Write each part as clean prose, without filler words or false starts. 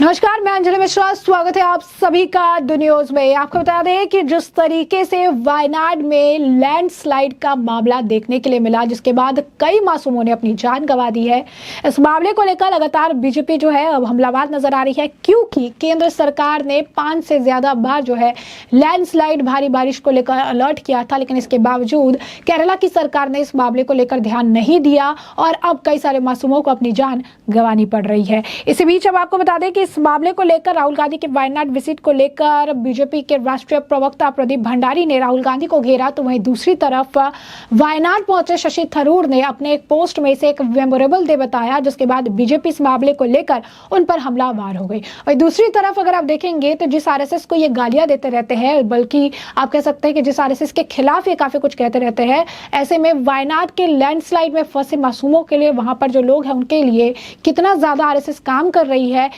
नमस्कार, मैं अंजलि मिश्रा। स्वागत है आप सभी का द न्यूज में। आपको बता दें कि जिस तरीके से वायनाड में लैंडस्लाइड का मामला देखने के लिए मिला, जिसके बाद कई मासूमों ने अपनी जान गंवा दी है, इस मामले को लेकर लगातार बीजेपी जो है अब हमलावर नजर आ रही है, क्योंकि केंद्र सरकार ने 5 से ज्यादा बार जो है लैंडस्लाइड भारी बारिश को लेकर अलर्ट किया था, लेकिन इसके बावजूद केरला की सरकार ने इस मामले को लेकर ध्यान नहीं दिया और अब कई सारे मासूमों को अपनी जान गंवानी पड़ रही है। इसी बीच अब आपको बता दें कि इस मामले को लेकर राहुल गांधी के वायनाड विजिट को लेकर बीजेपी के राष्ट्रीय प्रवक्ता प्रदीप भंडारी ने राहुल गांधी को घेरा, तो वहीं दूसरी तरफ वायनाड पहुंचे शशि थरूर ने अपने एक पोस्ट में इसे एक मेमोरेबल डे बताया, जिसके बाद बीजेपी इस मामले को लेकर उन पर हमलावर हो गई। और दूसरी तरफ अगर आप देखेंगे तो जिस आरएसएस को ये गालियां देते रहते हैं, बल्कि आप कह सकते हैं कि जिस आरएसएस के खिलाफ ये काफी कुछ कहते रहते हैं, ऐसे में वायनाड के लैंडस्लाइड में फंसे मासूमों के लिए, वहां पर जो लोग हैं उनके लिए कितना ज्यादा आरएसएस काम कर रही है,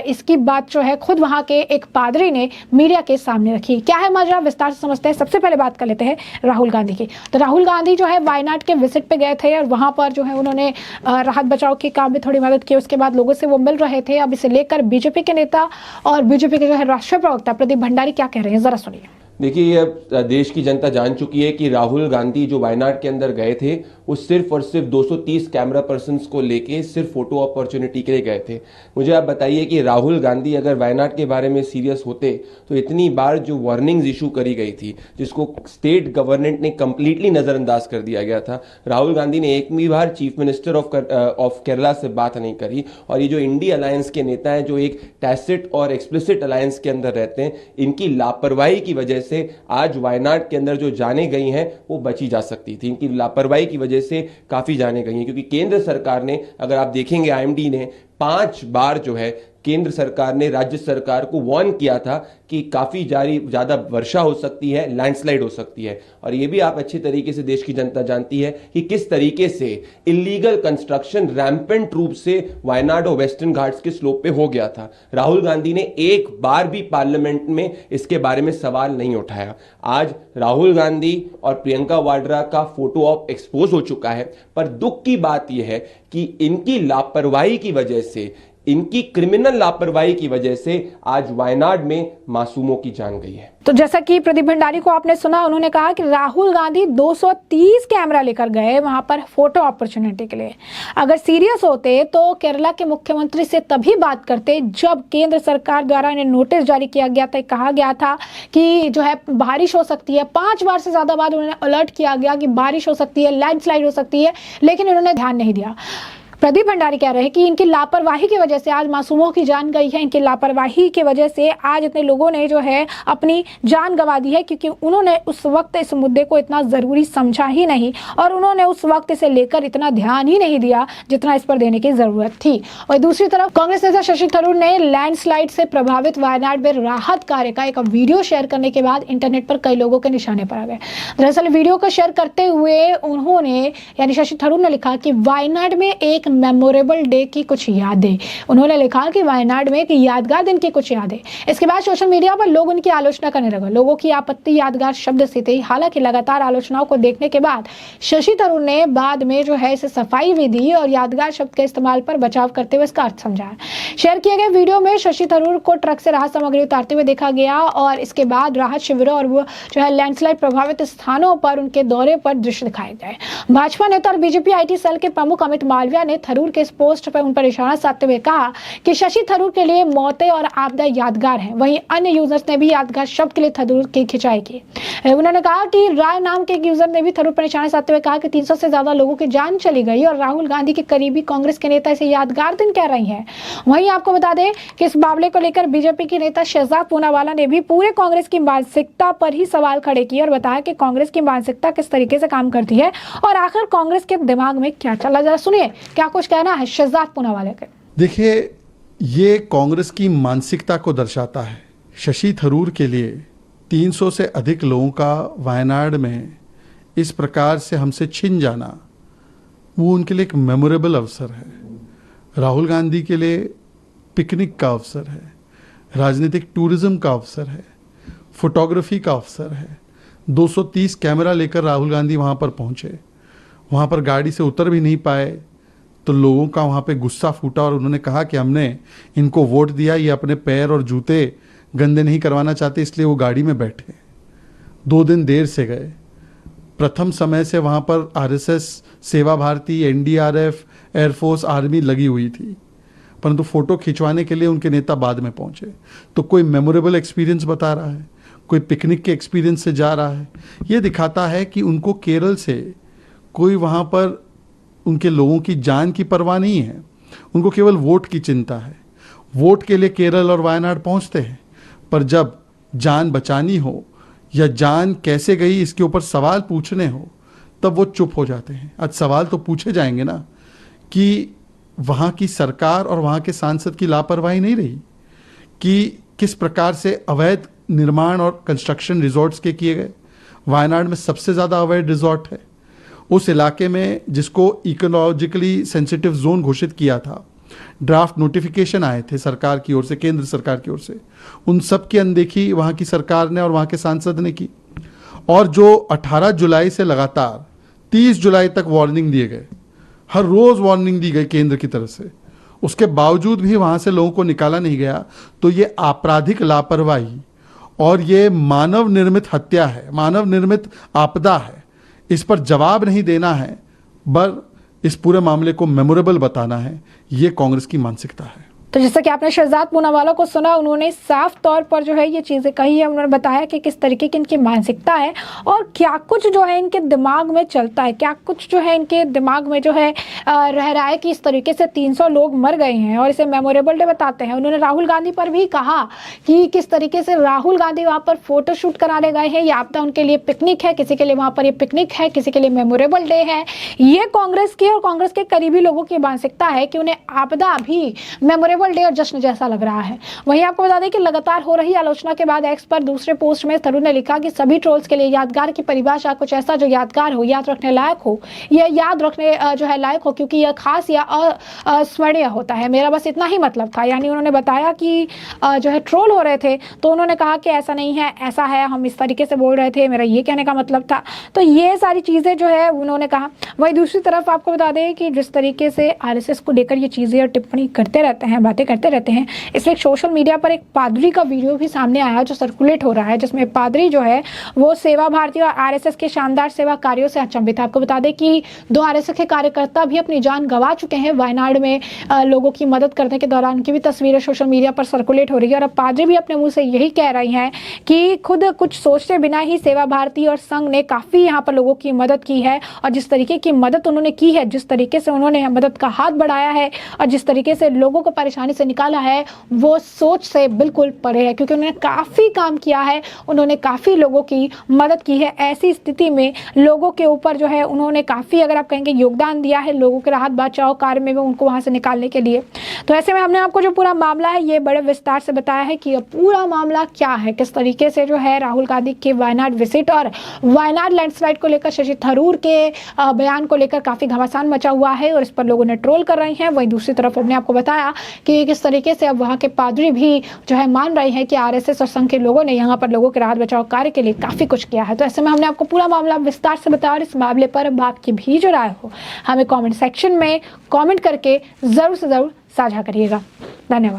इसकी बात जो है खुद वहां के एक पादरी ने मीडिया के सामने रखी। क्या है माजरा, विस्तार से समझते हैं। सबसे पहले बात कर लेते हैं राहुल गांधी की। तो राहुल गांधी जो है वायनाड के विजिट पे गए थे और वहां पर जो है उन्होंने राहत बचाव के काम में थोड़ी मदद की। उसके बाद लोगों से वो मिल रहे थे। अब इसे लेकर बीजेपी के नेता और बीजेपी के जो है राष्ट्रीय प्रवक्ता प्रदीप भंडारी क्या कह रहे हैं, जरा सुनिए। देखिए, ये देश की जनता जान चुकी है कि राहुल गांधी जो वायनाड के अंदर गए थे वो सिर्फ और सिर्फ 230 कैमरा पर्सन्स को लेके सिर्फ फोटो अपॉर्चुनिटी के लिए गए थे। मुझे आप बताइए कि राहुल गांधी अगर वायनाड के बारे में सीरियस होते तो इतनी बार जो वार्निंग्स इशू करी गई थी, जिसको स्टेट गवर्नमेंट ने कंप्लीटली नजरअंदाज कर दिया गया था, राहुल गांधी ने एक भी बार चीफ मिनिस्टर ऑफ केरला से बात नहीं करी। और ये जो इंडी अलायंस के नेता हैं, जो एक टैसिट और एक्सप्लिसिट अलायंस के अंदर रहते हैं, इनकी लापरवाही की वजह से आज वायनाड के अंदर जो जाने गई हैं वो बची जा सकती थी। इनकी लापरवाही की वजह से काफी जाने गई हैं, क्योंकि केंद्र सरकार ने, अगर आप देखेंगे आईएमडी ने 5 बार जो है केंद्र सरकार ने राज्य सरकार को वार्न किया था कि काफी ज्यादा वर्षा हो सकती है, लैंडस्लाइड हो सकती है। और ये भी आप अच्छी तरीके से देश की जनता जानती है कि किस तरीके से इलीगल कंस्ट्रक्शन रैम्पेंट रूप से वायनाड और वेस्टर्न घाट्स के स्लोप पे हो गया था। राहुल गांधी ने एक बार भी पार्लियामेंट में इसके बारे में सवाल नहीं उठाया। आज राहुल गांधी और प्रियंका वाड्रा का फोटो ऑप एक्सपोज हो चुका है, पर दुख की बात यह है कि इनकी लापरवाही की वजह से, इनकी क्रिमिनल लापरवाही की वजह से आज वायनाड में मासूमों की जान गई है। तो जैसा कि प्रदीप भंडारी को आपने सुना, उन्होंने कहा कि राहुल गांधी 230 कैमरा लेकर गए वहां पर फोटो अपॉर्चुनिटी के लिए। अगर सीरियस होते तो केरला के मुख्यमंत्री से तभी बात करते जब केंद्र सरकार द्वारा इन्हें नोटिस जारी किया गया था। कहा गया था कि जो है बारिश हो सकती है, 5 बार से ज्यादा बार उन्हें अलर्ट किया गया कि बारिश हो सकती है, लैंडस्लाइड हो सकती है, लेकिन उन्होंने ध्यान नहीं दिया। प्रदीप भंडारी कह रहे हैं कि इनकी लापरवाही की वजह से आज मासूमों की जान गई है। इनकी लापरवाही की वजह से आज इतने लोगों ने जो है अपनी जान गंवा दी है, क्योंकि उन्होंने उस वक्त इस मुद्दे को इतना जरूरी समझा ही नहीं और उन्होंने उस वक्त इसे लेकर इतना ध्यान ही नहीं दिया जितना इस पर देने की जरूरत थी। और दूसरी तरफ कांग्रेस नेता शशि थरूर ने लैंडस्लाइड से प्रभावित वायनाड में राहत कार्य का एक वीडियो शेयर करने के बाद इंटरनेट पर कई लोगों के निशाने पर आ गए। दरअसल वीडियो को शेयर करते हुए उन्होंने, यानी शशि थरूर ने लिखा कि वायनाड में एक मेमोरेबल डे की कुछ यादें। उन्होंने लिखा कि वायनाड में एक यादगार दिन की कुछ यादें। इसके बाद सोशल मीडिया पर लोग उनकी आलोचना करने लगे। लोगों की आपत्ति यादगार शब्द से थी। हालांकि लगातार आलोचनाओं को देखने के बाद शशि थरूर ने बाद में जो है इसे सफाई भी दी और यादगार शब्द के इस्तेमाल पर बचाव करते हुए इसका अर्थ समझाया। शेयर किए गए वीडियो में शशि थरूर को ट्रक से राहत सामग्री उतारते हुए देखा गया और इसके बाद राहत शिविरों और वो जो है लैंडस्लाइड प्रभावित स्थानों पर उनके दौरे पर दृश्य दिखाए गए। भाजपा नेता और बीजेपी IT सेल के प्रमुख अमित मालविया ने थरूर के इस पोस्ट पर उन पर इशारा साधते हुए कहा कि शशि थरूर के लिए मौतें और आपदा यादगार हैं। वहीं अन्य यूजर्स ने भी यादगार शब्द के लिए थरूर की खिंचाई की। उन्होंने कहा कि राय नाम के एक यूजर ने भी थरूर पर निशाना साधते हुए कहा कि 300 से ज्यादा लोगों की जान चली गई और राहुल गांधी के करीबी कांग्रेस के नेता इसे यादगार दिन कह रही हैं। वहीं आपको बता दें कि इस मामले को लेकर बीजेपी की नेता शहजाद पूनावाला ने भी पूरे कांग्रेस की मानसिकता पर ही सवाल खड़े किए और बताया कि कांग्रेस की मानसिकता किस तरीके से काम करती है और आखिर कांग्रेस के दिमाग में क्या चला। जरा सुनिए क्या कुछ कहना है शहजाद पूनावाला का। देखिए, ये कांग्रेस की मानसिकता को दर्शाता है। शशि थरूर के लिए 300 से अधिक लोगों का वायनाड में इस प्रकार से हमसे छिन जाना, वो उनके लिए एक मेमोरेबल अवसर है। राहुल गांधी के लिए पिकनिक का अवसर है, राजनीतिक टूरिज्म का अवसर है, फोटोग्राफी का अवसर है। 230 कैमरा लेकर राहुल गांधी वहाँ पर पहुँचे, वहाँ पर गाड़ी से उतर भी नहीं पाए, तो लोगों का वहाँ पे गुस्सा फूटा और उन्होंने कहा कि हमने इनको वोट दिया, ये अपने पैर और जूते गंदे नहीं करवाना चाहते, इसलिए वो गाड़ी में बैठे। 2 दिन देर से गए। प्रथम समय से वहाँ पर आरएसएस, सेवा भारती, एनडीआरएफ, एयरफोर्स, आर्मी लगी हुई थी, परंतु फोटो खिंचवाने के लिए उनके नेता बाद में पहुंचे। तो कोई मेमोरेबल एक्सपीरियंस बता रहा है, कोई पिकनिक के एक्सपीरियंस से जा रहा है। ये दिखाता है कि उनको केरल से कोई वहाँ पर उनके लोगों की जान की परवाह नहीं है, उनको केवल वोट की चिंता है। वोट के लिए केरल और वायनाड पहुंचते हैं, पर जब जान बचानी हो या जान कैसे गई इसके ऊपर सवाल पूछने हो तब वो चुप हो जाते हैं। आज सवाल तो पूछे जाएंगे ना कि वहाँ की सरकार और वहाँ के सांसद की लापरवाही नहीं रही कि किस प्रकार से अवैध निर्माण और कंस्ट्रक्शन रिजॉर्ट्स के किए गए। वायनाड में सबसे ज़्यादा अवैध रिजॉर्ट है। उस इलाके में जिसको इकोलॉजिकली सेंसिटिव जोन घोषित किया था, ड्राफ्ट नोटिफिकेशन आए थे सरकार की ओर से, केंद्र सरकार की ओर से, उन सब की अनदेखी वहाँ की सरकार ने और वहाँ के सांसद ने की। और जो 18 जुलाई से लगातार 30 जुलाई तक वार्निंग दिए गए, हर रोज वार्निंग दी गई केंद्र की तरफ से, उसके बावजूद भी वहां से लोगों को निकाला नहीं गया, तो ये आपराधिक लापरवाही और ये मानव निर्मित हत्या है, मानव निर्मित आपदा है। इस पर जवाब नहीं देना है, पर इस पूरे मामले को मेमोरेबल बताना है। ये कांग्रेस की मानसिकता है। तो जैसा कि आपने शहजाद पूनावाला को सुना, उन्होंने साफ तौर पर जो है ये चीज़ें कही है। उन्होंने बताया कि किस तरीके की इनकी मानसिकता है और क्या कुछ जो है इनके दिमाग में चलता है, क्या कुछ जो है इनके दिमाग में जो है रह रहा है कि इस तरीके से 300 लोग मर गए हैं और इसे मेमोरेबल डे बताते हैं। उन्होंने राहुल गांधी पर भी कहा कि किस तरीके से राहुल गांधी वहाँ पर फोटोशूट कराने गए हैं। ये आपदा उनके लिए पिकनिक है, किसी के लिए वहाँ पर ये पिकनिक है, किसी के लिए मेमोरेबल डे है। ये कांग्रेस की और कांग्रेस के करीबी लोगों की मानसिकता है कि उन्हें आपदा भी मेमोरेबल डे और जश्न जैसा लग रहा है। वहीं आपको बता दें कि लगातार हो रही आलोचना के बाद एक्स पर दूसरे पोस्ट में तरुण ने लिखा कि सभी ट्रोल्स के लिए यादगार की परिभाषा कुछ ऐसा जो यादगार हो, याद रखने लायक हो, यह याद रखने जो है लायक हो, क्योंकि यह खास या अस्मरणीय होता है। मेरा बस इतना ही मतलब था। यानी उन्होंने बताया कि जो है ट्रोल हो रहे थे तो उन्होंने कहा कि ऐसा नहीं है, ऐसा है, हम इस तरीके से बोल रहे थे, मेरा ये कहने का मतलब था। तो ये सारी चीज़ें जो है उन्होंने कहा। वहीं दूसरी तरफ आपको बता दें कि जिस तरीके से आरएसएस को लेकर ये चीज़ें और टिप्पणी करते रहते हैं, बातें करते रहते हैं, इसलिए सोशल मीडिया पर एक पादरी का वीडियो भी सामने आया जो सर्कुलेट हो रहा है, जिसमें पादरी जो है वो सेवा भारती और आरएसएस के शानदार सेवा कार्यों से अचंभित है। आपको बता दें कि 2 आरएसएस के कार्यकर्ता भी अपनी जान गंवा चुके हैं वायनाड में लोगों की मदद करने के दौरान, की भी तस्वीरें सोशल मीडिया पर सर्कुलेट हो रही है। और अब पादरी भी अपने मुंह से यही कह रही हैं कि खुद कुछ सोचते बिना ही सेवा भारती और संघ ने काफ़ी यहाँ पर लोगों की मदद की है, और जिस तरीके की मदद उन्होंने की है, जिस तरीके से उन्होंने मदद का हाथ बढ़ाया है और जिस तरीके से लोगों को परेशानी से निकाला है, वो सोच से बिल्कुल परे है, क्योंकि उन्होंने काफ़ी काम किया है, उन्होंने काफ़ी लोगों की मदद की है। ऐसी स्थिति में लोगों के ऊपर जो है उन्होंने काफ़ी, अगर आप कहेंगे, योगदान दिया है लोगों के राहत बचाव कार्य में उनको वहाँ से निकालने के लिए। तो ऐसे में हमने आपको जो पूरा मामला है ये बड़े विस्तार से बताया है कि पूरा मामला क्या है, किस तरीके से जो है राहुल गांधी के वायनाड विजिट और वायनाड लैंडस्लाइड को लेकर शशि थरूर के बयान को लेकर काफ़ी घमासान मचा हुआ है और इस पर लोगों ने ट्रोल कर रहे हैं। वहीं दूसरी तरफ हमने आपको बताया कि किस तरीके से अब वहाँ के पादरी भी जो है मान रहे हैं कि आरएसएस और संघ के लोगों ने यहाँ पर लोगों के राहत बचाव कार्य के लिए काफ़ी कुछ किया है। तो ऐसे में हमने आपको पूरा मामला विस्तार से बताया और इस मामले पर अब आपकी भी जो राय हो हमें कमेंट सेक्शन में कमेंट करके ज़रूर से ज़रूर साझा करिएगा। धन्यवाद।